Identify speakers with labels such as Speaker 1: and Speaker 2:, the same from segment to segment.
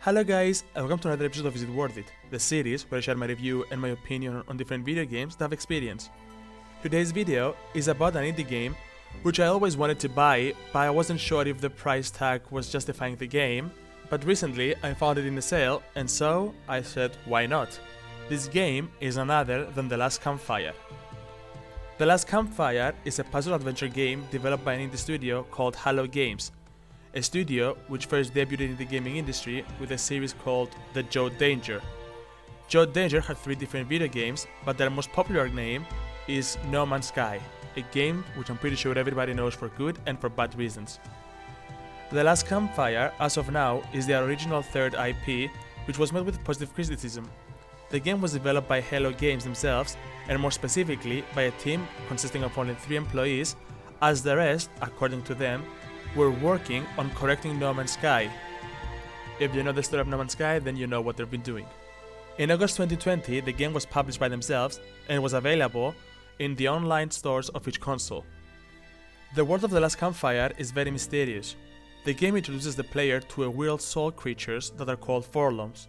Speaker 1: Hello guys, and welcome to another episode of Is It Worth It, the series where I share my review and my opinion on different video games that I've experienced. Today's video is about an indie game which I always wanted to buy, but I wasn't sure if the price tag was justifying the game, but recently I found it in a sale, and so I said why not. This game is none other than The Last Campfire. The Last Campfire is a puzzle adventure game developed by an indie studio called Hello Games, a studio which first debuted in the gaming industry with a series called The Joe Danger. Joe Danger had 3 different video games, but their most popular name is No Man's Sky, a game which I'm pretty sure everybody knows for good and for bad reasons. The Last Campfire, as of now, is their original 3rd IP, which was met with positive criticism. The game was developed by Hello Games themselves, and more specifically by a team consisting of only 3 employees, as the rest, according to them, were working on correcting No Man's Sky. If you know the story of No Man's Sky, then you know what they've been doing. In August 2020, the game was published by themselves and was available in the online stores of each console. The world of The Last Campfire is very mysterious. The game introduces the player to a weird soul creatures that are called Forlums.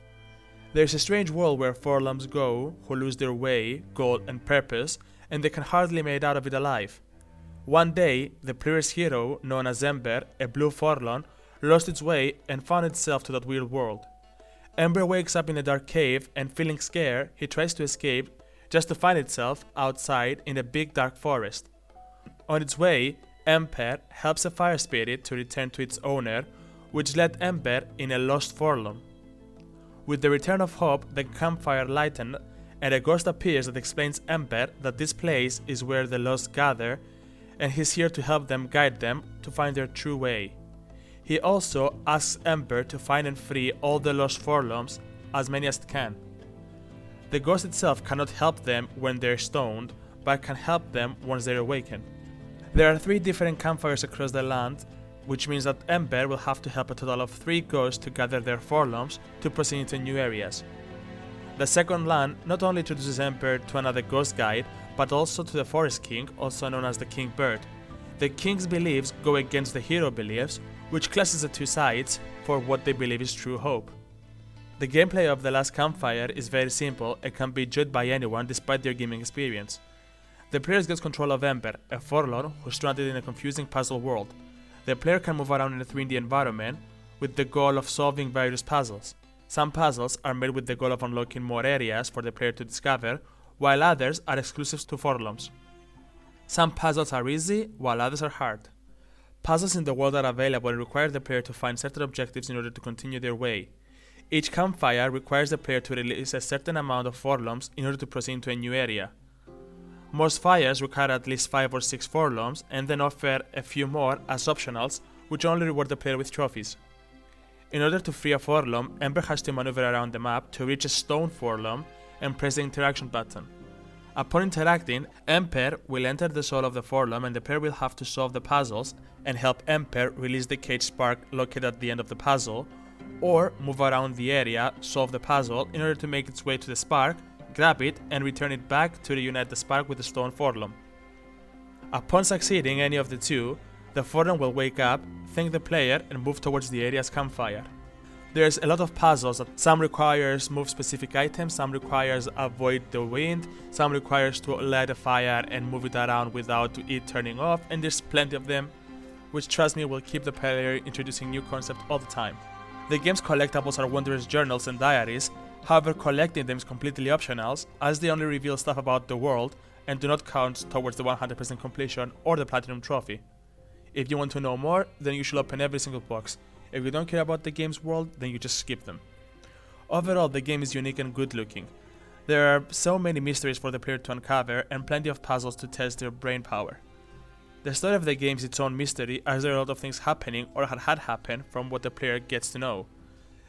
Speaker 1: There's a strange world where Forlums go who lose their way, goal and purpose, and they can hardly make out of it alive. One day, the player's hero, known as Ember, a blue Forlorn, lost its way and found itself to that weird world. Ember wakes up in a dark cave and, feeling scared, he tries to escape just to find itself outside in a big dark forest. On its way, Ember helps a fire spirit to return to its owner, which led Ember in a lost Forlorn. With the return of hope, the campfire lightened and a ghost appears that explains Ember that this place is where the lost gather, and he's here to help them guide them to find their true way. He also asks Ember to find and free all the lost Forlums, as many as it can. The ghost itself cannot help them when they're stoned, but can help them once they're awakened. There are 3 different campfires across the land, which means that Ember will have to help a total of 3 ghosts to gather their Forlums to proceed into new areas. The second land not only introduces Ember to another ghost guide, but also to the Forest King, also known as the King Bird. The King's beliefs go against the hero beliefs, which clashes the 2 sides for what they believe is true hope. The gameplay of The Last Campfire is very simple and can be enjoyed by anyone despite their gaming experience. The player gets control of Ember, a Forlorn who's stranded in a confusing puzzle world. The player can move around in a 3D environment with the goal of solving various puzzles. Some puzzles are made with the goal of unlocking more areas for the player to discover, while others are exclusive to Forlums. Some puzzles are easy, while others are hard. Puzzles in the world are available and require the player to find certain objectives in order to continue their way. Each campfire requires the player to release a certain amount of Forlums in order to proceed into a new area. Most fires require at least 5 or 6 Forlums and then offer a few more as optionals, which only reward the player with trophies. In order to free a Forlum, Ember has to maneuver around the map to reach a stone Forlum and press the interaction button. Upon interacting, Ember will enter the soul of the Forlum and the player will have to solve the puzzles and help Ember release the cage spark located at the end of the puzzle, or move around the area, solve the puzzle in order to make its way to the spark, grab it and return it back to reunite the spark with the stone Forlum. Upon succeeding any of the 2, the Forlum will wake up, thank the player and move towards the area's campfire. There's a lot of puzzles that some requires move specific items, some requires avoid the wind, some requires to light a fire and move it around without it turning off, and there's plenty of them, which trust me will keep the player introducing new concepts all the time. The game's collectibles are wondrous journals and diaries, however collecting them is completely optional, as they only reveal stuff about the world and do not count towards the 100% completion or the platinum trophy. If you want to know more, then you should open every single box. If you don't care about the game's world, then you just skip them. Overall, the game is unique and good looking. There are so many mysteries for the player to uncover and plenty of puzzles to test their brain power. The story of the game is its own mystery, as there are a lot of things happening or had happened from what the player gets to know.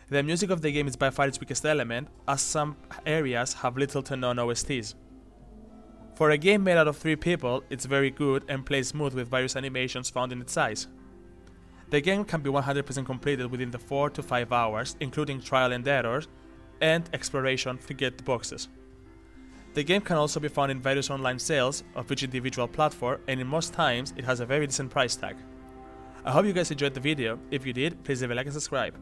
Speaker 1: The music of the game is by far its weakest element, as some areas have little to none OSTs. For a game made out of 3 people, it's very good and plays smooth with various animations found in its size. The game can be 100% completed within the 4 to 5 hours, including trial and errors, and exploration to get the boxes. The game can also be found in various online sales of each individual platform, and in most times it has a very decent price tag. I hope you guys enjoyed the video. If you did, please leave a like and subscribe.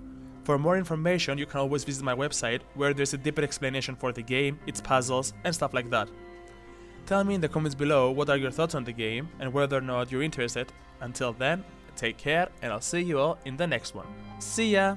Speaker 1: For more information, you can always visit my website, where there's a deeper explanation for the game, its puzzles, and stuff like that. Tell me in the comments below what are your thoughts on the game and whether or not you're interested. Until then, take care, and I'll see you all in the next one. See ya!